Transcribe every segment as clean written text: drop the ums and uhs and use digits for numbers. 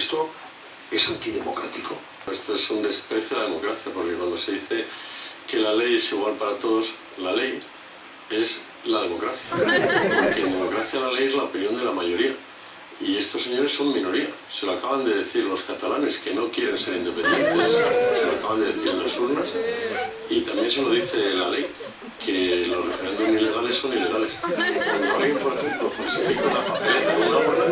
esto es antidemocrático. Esto es un desprecio a la democracia, porque cuando se dice que la ley es igual para todos, la ley es la democracia. Porque en democracia la ley es la opinión de la mayoría. Y estos señores son minoría. Se lo acaban de decir los catalanes, que no quieren ser independientes. Se lo acaban de decir en las urnas. Y también se lo dice la ley, que los referéndums ilegales son ilegales. Cuando alguien, por ejemplo, falsifica una papeleta en una urna,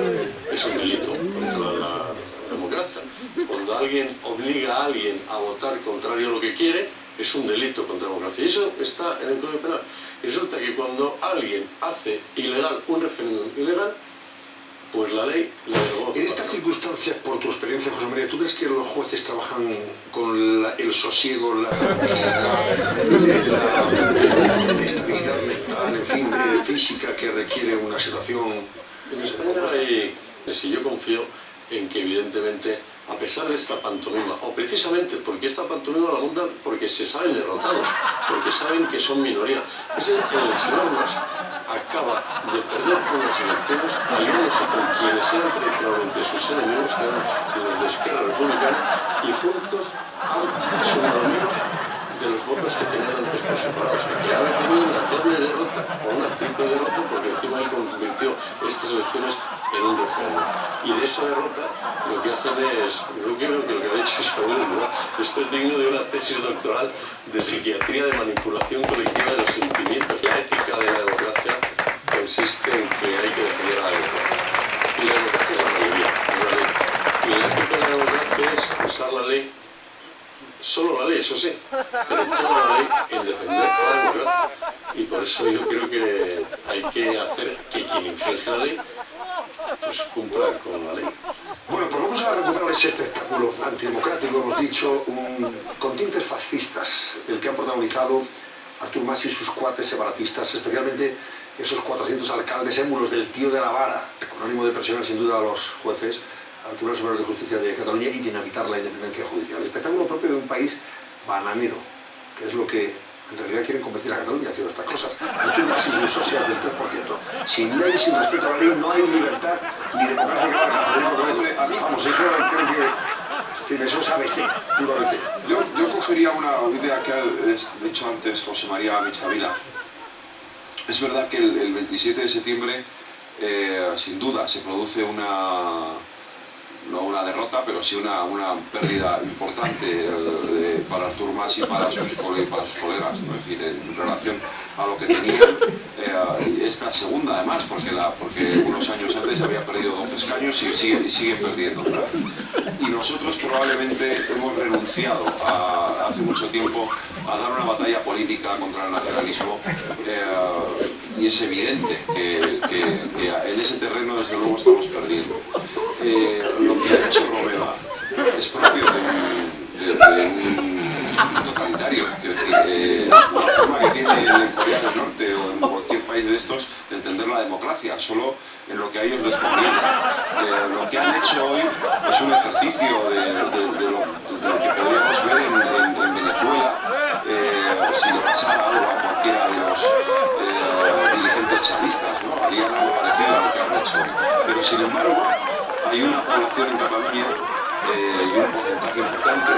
es un delito contra la democracia. Cuando alguien obliga a alguien a votar contrario a lo que quiere, es un delito contra la democracia. Y eso está en el Código Penal. Y resulta que cuando alguien hace ilegal un referéndum ilegal, pues la ley la derogó. En estas circunstancias, por tu experiencia, José María, ¿tú crees que los jueces trabajan con el sosiego, la tranquilidad, la estabilidad mental, en fin, física que requiere una situación? En España si yo confío en que evidentemente, a pesar de esta pantomima, o precisamente porque esta pantomima la montan porque se saben derrotados, porque saben que son minoría. El señor Mas acaba de perder unas elecciones aliándose con quienes eran tradicionalmente sus enemigos, que eran los de Esquerra Republicana, y juntos han sumado menos de los votos que tenían antes por separado. O sea, que ha tenido una doble derrota o una triple derrota, porque encima él convirtió estas elecciones en un referéndum. Y de esa derrota lo que hacen es, yo creo que lo que ha dicho Saúl, ¿verdad? Esto es digno de una tesis doctoral de psiquiatría de manipulación colectiva de los sentimientos. La ética de la democracia consiste en que hay que defender a la democracia. Y la democracia es la mayoría, es la ley. Y la ética de la democracia es usar la ley, solo la ley, eso sí, pero toda la ley en defender a la democracia. Y por eso yo creo que hay que hacer que quien infringe la ley pues cumpla con la ley. Bueno, pues vamos a recuperar ese espectáculo antidemocrático, hemos dicho, con tintes fascistas, el que han protagonizado Artur Mas y sus cuates separatistas, especialmente esos 400 alcaldes émulos del tío de la vara, con ánimo de presionar sin duda a los jueces, al Tribunal Superior de Justicia de Cataluña y dinamitar la independencia judicial. Espectáculo propio de un país bananero, que es lo que en realidad quieren convertir a Cataluña haciendo estas cosas. Artur Mas y sus socias del 3%. Sin ley, sin respeto a la ley, no hay libertad ni democracia que valga. Vamos, eso creo que eso es ABC, puro ABC. Yo cogería una idea que ha dicho antes José María Michavila. Es verdad que el 27 de septiembre, sin duda, se produce no una derrota, pero sí una pérdida importante para Artur Mas y para sus colegas, ¿no? Es decir, en relación a lo que tenían esta segunda además, porque unos años antes había perdido 12 escaños y sigue perdiendo otra vez. Y nosotros probablemente hemos renunciado hace mucho tiempo a dar una batalla política contra el nacionalismo, y es evidente que en ese terreno desde luego estamos perdiendo. Lo que ha hecho Romeva es propio de un totalitario, quiero decir, es una forma que tiene en Corea del Norte o en cualquier país de estos de entender la democracia, solo en lo que a ellos les conviene. Lo que han hecho hoy es un ejercicio de lo que podríamos ver en Venezuela, si le pasara algo a cualquiera de los dirigentes chavistas, ¿no? Harían algo parecido a lo que han hecho hoy. Pero sin embargo, hay una población en Cataluña y un porcentaje importante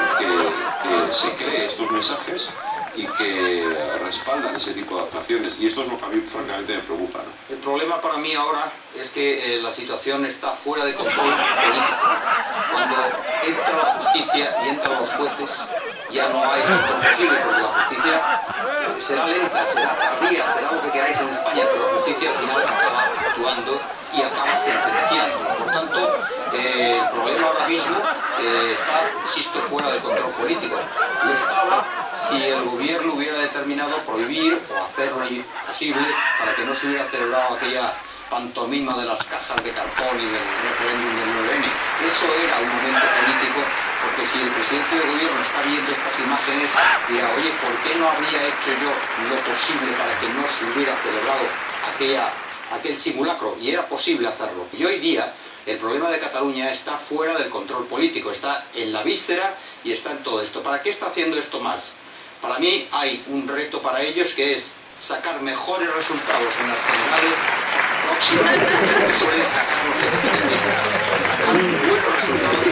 que se cree estos mensajes y que respaldan ese tipo de actuaciones, y esto es lo que a mí francamente me preocupa, ¿no? El problema para mí ahora es que la situación está fuera de control político. Cuando entra la justicia y entran los jueces, ya no hay control posible, porque la justicia será lenta, será tardía, será lo que queráis en España, pero la justicia al final acaba actuando y acaba sentenciando. Por tanto, el problema ahora mismo está, insisto, fuera de control político. Lo estaba si el gobierno hubiera determinado prohibir o hacer lo imposible para que no se hubiera celebrado aquella pantomima de las cajas de cartón y del referéndum del 9N. Eso era un momento político, porque si el presidente del gobierno está viendo estas imágenes, dirá, oye, ¿por qué no habría hecho yo lo posible para que no se hubiera celebrado aquel simulacro? Y era posible hacerlo. Y hoy día el problema de Cataluña está fuera del control político, está en la víscera y está en todo esto. ¿Para qué está haciendo esto Mas? Para mí hay un reto para ellos, que es sacar mejores resultados en las generales próximas de lo que suelen sacar los independentistas. Sacar buenos resultados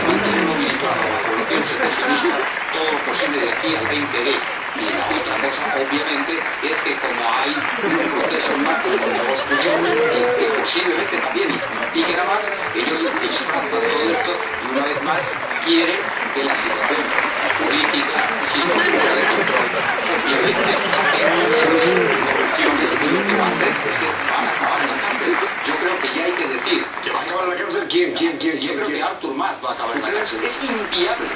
todo lo posible de aquí al 20D. Y la otra cosa, obviamente, es que como hay un proceso en marcha contra los Pujol, y que posiblemente también piquen a más, ellos disfrazan todo esto y una vez más quieren que la situación política, insisto, fuera de control, obviamente traten sus corrupciones, y lo que va a hacer es que van a acabar en la cárcel. Yo creo que ya hay que decir... ¿Que va a acabar en la cárcel? ¿Quién? Yo creo que Artur Mas va a acabar en la cárcel. Es inviable.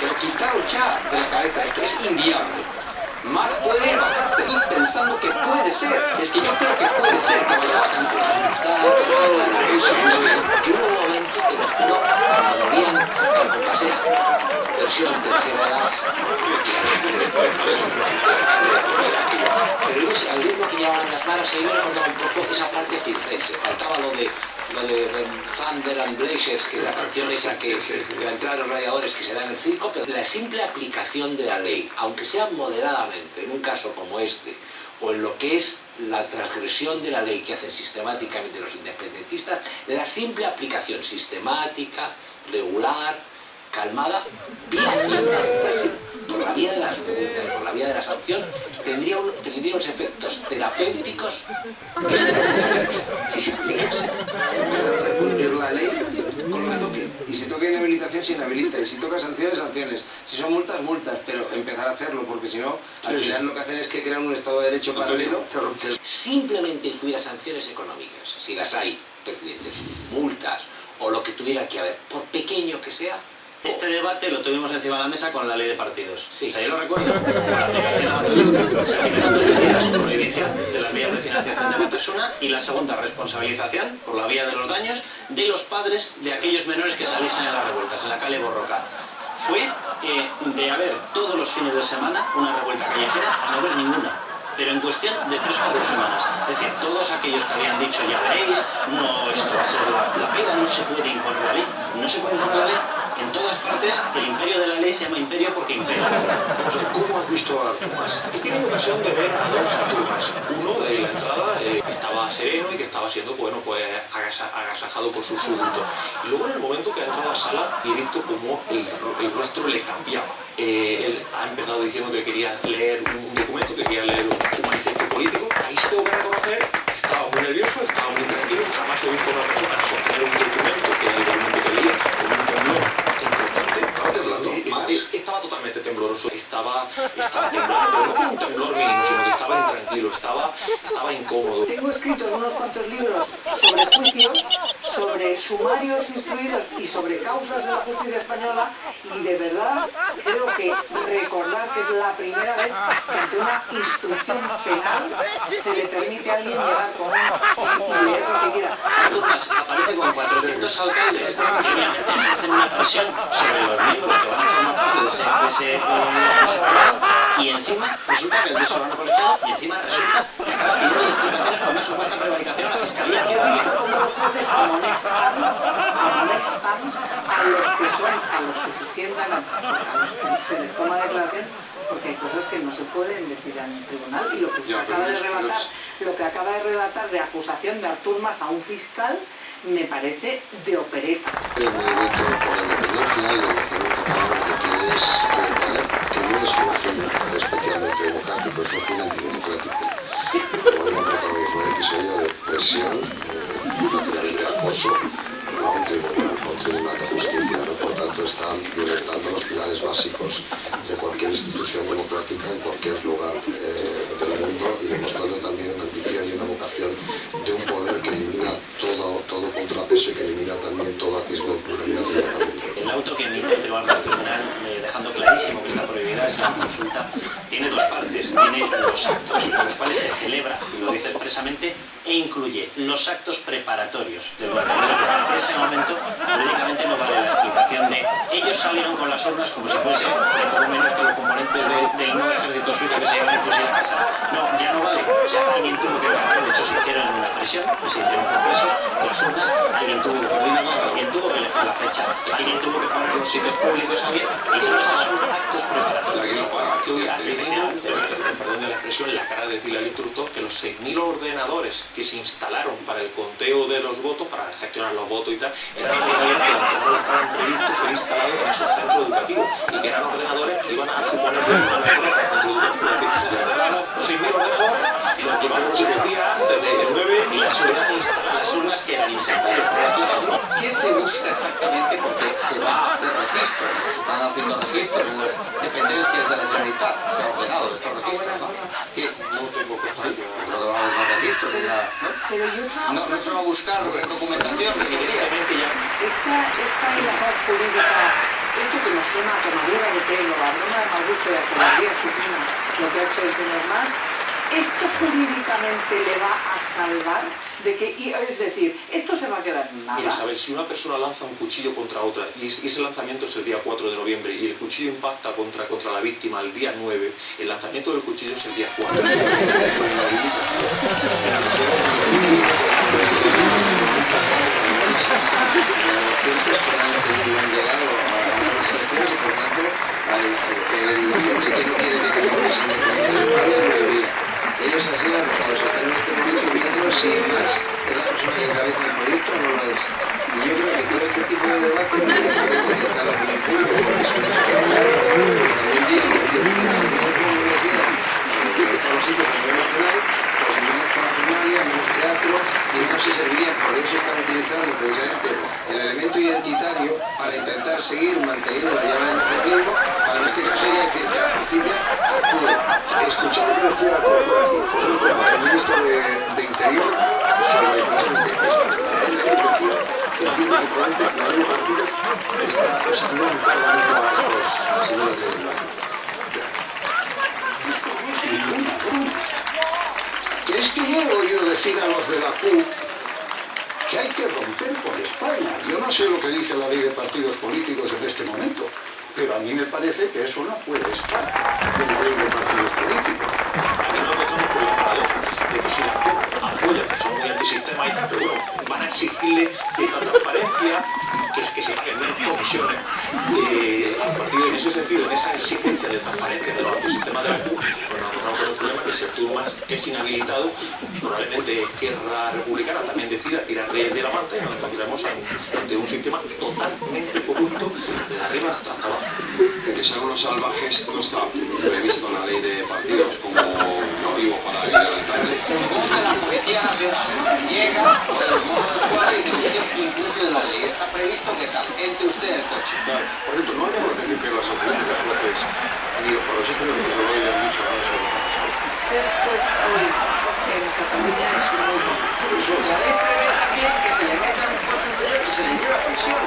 Pero quitaros ya de la cabeza esto, es inviable. Mas puede ir a la cárcel y pensando que puede ser, es que yo creo que puede ser que vaya a la cárcel. Yo hubo un momento que lo juro, cuando lo vi en paseo, versión tercera edad, pero ellos al ritmo que llevaban las varas, ahí me recordaba un poco esa parte circense, faltaba lo de Thunder and Blazers, que es la canción esa que la entrada de los gladiadores que se da en el circo, pero la simple aplicación de la ley, aunque sea moderadamente, en un caso como este, o en lo que es la transgresión de la ley que hacen sistemáticamente los independentistas, la simple aplicación sistemática, regular, calmada, vía Hacienda, por la vía de las multas, por la vía de la sanción, tendría unos efectos terapéuticos extraordinarios. Si se aplicase, en vez de hacer cumplir la ley con lo que toque. Y si toca inhabilitación, se inhabilita. Y si toca sanciones, sanciones. Si son multas, multas. Pero empezar a hacerlo, porque si no, al final lo que hacen es que crean un Estado de Derecho paralelo. Simplemente que hubiera sanciones económicas, si las hay pertinentes, multas o lo que tuviera que haber, por pequeño que sea. Este debate lo tuvimos encima de la mesa con la ley de partidos. Sí. O sea, yo lo recuerdo, con la aplicación a Batasuna. Se aplicaron dos medidas: prohibición de las vías de financiación de Batasuna y la segunda, responsabilización por la vía de los daños de los padres de aquellos menores que saliesen en las revueltas, en la calle Borroca. Fue de haber todos los fines de semana una revuelta callejera a no haber ninguna. Pero en cuestión de 3 o 4 semanas. Es decir, todos aquellos que habían dicho, ya veréis, no, esto va a ser la pena, no se puede imponer la ley. No se puede imponer la ley. En todas partes, el imperio de la ley se llama imperio porque impera. Entonces, ¿cómo has visto a Artur Mas? He tenido ocasión de ver a dos Artur Mas. Uno de la entrada, que estaba sereno y que estaba siendo, bueno, pues agasajado por su súbdito. Y luego en el momento que ha entrado a sala y he visto cómo el rostro le cambiaba. Él ha empezado diciendo que quería leer un documento, que quería leer un manifiesto político. Ahí se tengo que reconocer que estaba muy nervioso, estaba muy tranquilo. Jamás he visto a una persona sostener un documento, que era el documento que leía, con un temblor importante. ¿Estaba temblando más? Estaba totalmente tembloroso, estaba temblando, pero no con un temblor mínimo, sino que estaba intranquilo, estaba incómodo. Tengo escritos unos cuantos libros sobre juicios, sobre sumarios instruidos y sobre causas de la justicia española, y de verdad creo que recordar que es la primera vez que ante una instrucción penal se le permite a alguien llegar con y leer lo que quiera. Artur Mas aparece con 400 alcaldes que obviamente ejercen una presión sobre los miembros que van a formar parte de ese programa, y encima resulta que el desórgano colegiado, y encima resulta que acaba pidiendo explicaciones por una supuesta prevaricación a la Fiscalía. Yo he visto cómo los jueces amonestan a los que se sientan, a los que se les toma declaración, porque hay cosas que no se pueden decir en el tribunal, y lo que usted acaba de relatar de acusación de Artur Mas a un fiscal me parece de opereta. El movimiento por la independencia y el nacionalismo catalán lo que quiere es tener poder, que no es un fin especialmente democrático, es un fin antidemocrático. Hoy han protagonizado un episodio de presión, prácticamente acoso, a un tribunal de justicia, ¿no? Por tanto están violentando los pilares básicos de cualquier institución democrática en cualquier lugar del mundo, y demostrando también una ambición y una vocación de un poder que elimina todo contrapeso y que elimina también todo atisbo de pluralidad en Cataluña. El auto que emite el Tribunal Constitucional, dejando clarísimo que está prohibida esa consulta, tiene dos partes. Tiene los actos en los cuales se celebra, y lo dice expresamente, e incluye los actos preparatorios del gobierno. En ese momento, jurídicamente no vale la explicación de ellos salieron con las urnas como si fuese poco menos que los componentes del nuevo ejército suizo que se llevan el fusil a casa. No, ya no vale. O sea, alguien tuvo que cargar, de hecho se hicieron en una presión, se hicieron con presos las urnas, alguien tuvo que coordinarlas, alguien tuvo que elegir la fecha, alguien tuvo que poner los sitios públicos a alguien, y todos esos son actos preparatorios. Aquí lo paga, aquí Perdón de la expresión, la cara de decirle al instructor que los 6.000 ordenadores que se instalaron para el conteo de los votos, para gestionar los votos y tal, eran ordenadores que estaban previstos ser instalados en esos centros de educativo y que eran ordenadores que iban a suponer una mejora para el centro educativo. Es decir, llevábamos 6.000 ordenadores y los llevábamos, se decía, antes del 9 Y las urnas que eran insertables por las clases. ¿Qué se busca exactamente? Porque se va a hacer registros, se están haciendo registros en las dependencias de la Generalitat, se han ordenado estos registros, ¿no? Que no tengo constancia. no vamos a registros, ni nada, ¿no? Pero yo No se va a buscar documentación, Evidentemente ya esta hilazón jurídica, esto que nos suena a tomadura de pelo, a broma de mal gusto y a cobardía supina, lo que ha hecho el señor Mas, ¿esto jurídicamente le va a salvar? Es decir, ¿esto se va a quedar en nada? Mira, Isabel, si una persona lanza un cuchillo contra otra y ese lanzamiento es el día 4 de noviembre y el cuchillo impacta contra la víctima el día 9, el lanzamiento del cuchillo es el día 4. Cientos que no han llegado a las elecciones y por tanto la gente que no quiere que Cataluña sea independiente de España es mayoría. Ellos han sido derrotados, están en este momento viendo si Mas es la persona que encabeza el proyecto o no lo es. Y yo creo que todo este tipo de debate evidentemente que está en la opinión pública porque suele ser claro, pero también digo que mientras menos nombres diéramos en todos los sitios a nivel nacional, pues menos parafernalia, menos teatro y menos se serviría, por eso están utilizando precisamente el elemento identitario para intentar seguir manteniendo la llama del nacionalismo, para en este caso ya decir que la justicia actúe. Escuchar lo que decía José Luis Córdoba, el ministro de Interior, sobre precisamente esto. Él decía que entiende que probablemente la ley de partidos está no entrando a estos señores de la. Esto no es ninguna broma. Que es que yo he oído decir a los de la CUP que hay que romper con España. Yo no sé lo que dice la ley de partidos políticos en este momento, pero a mí me parece que eso no puede estar en la ley de partidos políticos. Aquí nos encontramos con la paradoja de que si la CUP apoya, que son muy antisistema y tal, pero bueno, van a exigirle cierta transparencia, que se paguen menos comisiones. A partir de ese sentido, en esa exigencia de transparencia de los antisistemas de la CUP, pues nos encontramos con el problema que si Artur Mas es inhabilitado, probablemente Esquerra Republicana también decida tirar de la manta y nos encontramos ante un sistema totalmente corrupto de arriba hasta abajo. Que sean unos salvajes no está previsto en la ley de partidos como motivo para ir al alcalde. La Policía Nacional llega con el modo de escuadra y dice usted incumple la ley. Está previsto que tal, entre usted en el coche. Claro. Por cierto, no debemos decir que las autoridades jueces ni los progresistas ni los que lo hayan dicho nada sobre lo que ha pasado. Ser juez hoy en Cataluña es muy complicado. La ley prevé también que se le metan en coches de ellos y se le lleva a prisión.